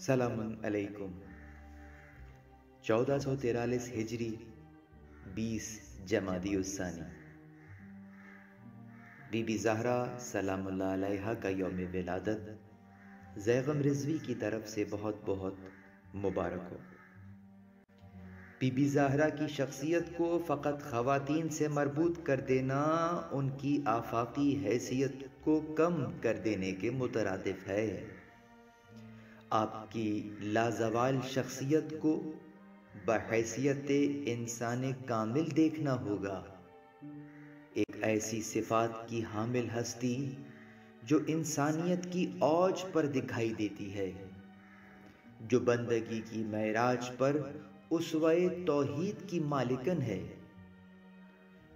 سلام علیکم۔ 1443 ہجری 20 جمادی الثانی، بی بی زہرا سلام اللہ علیہا کا یوم ولادت زیغم رضوی کی طرف سے بہت بہت مبارک ہو۔ بی بی زہرا کی شخصیت کو فقط خواتین سے مربوط کر دینا ان کی آفاقی حیثیت کو کم کر دینے کے مترادف ہے۔ آپ کی لازوال شخصیت کو بحیثیت انسان کامل دیکھنا ہوگا، ایک ایسی صفات کی حامل ہستی جو انسانیت کی اوج پر دکھائی دیتی ہے، جو بندگی کی معراج پر اسوہ توحید کی مالکن ہے،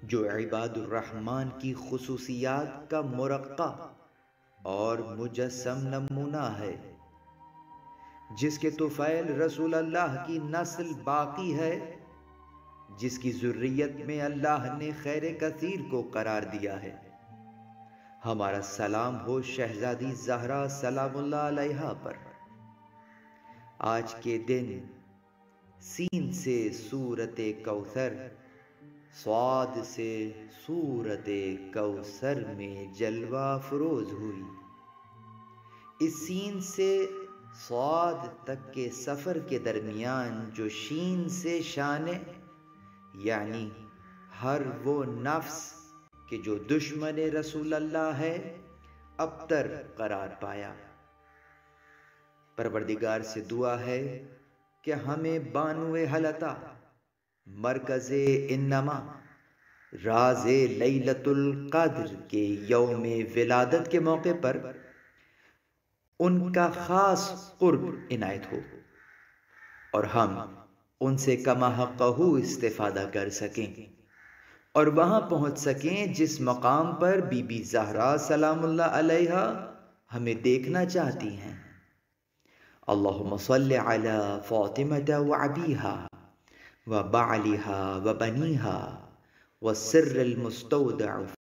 جو عباد الرحمن کی خصوصیات کا مرقع اور مجسم نمونہ ہے، جس کے طفیل رسول اللہ کی نسل باقی ہے، جس کی ذریت میں اللہ نے خیر کثیر کو قرار دیا ہے۔ ہمارا سلام ہو شہزادی زہرا سلام اللہ علیہا پر۔ آج کے دن سین سے سورت کوثر، صاد سے سورت کوثر میں جلوہ افروز ہوئی۔ اس سین سے صاد تک کے سفر کے درمیان جو شین سے شان، یعنی ہر وہ نفس کہ جو دشمن رسول اللہ ہے، ابتر قرار پایا۔ پروردگار سے دعا ہے کہ ہمیں بانو حلطہ، مرکز انما، راز لیلۃ القدر کے یوم ولادت کے موقع پر ان کا خاص قرب عنایت ہو اور ہم ان سے کما حقہ استفادہ کر سکیں اور وہاں پہنچ سکیں جس مقام پر بی بی زہرا سلام اللہ علیہا ہمیں دیکھنا چاہتی ہیں۔ اللہم صلی علی فاطمہ وابیہا وبعلہا وبنیہا والسر المستودع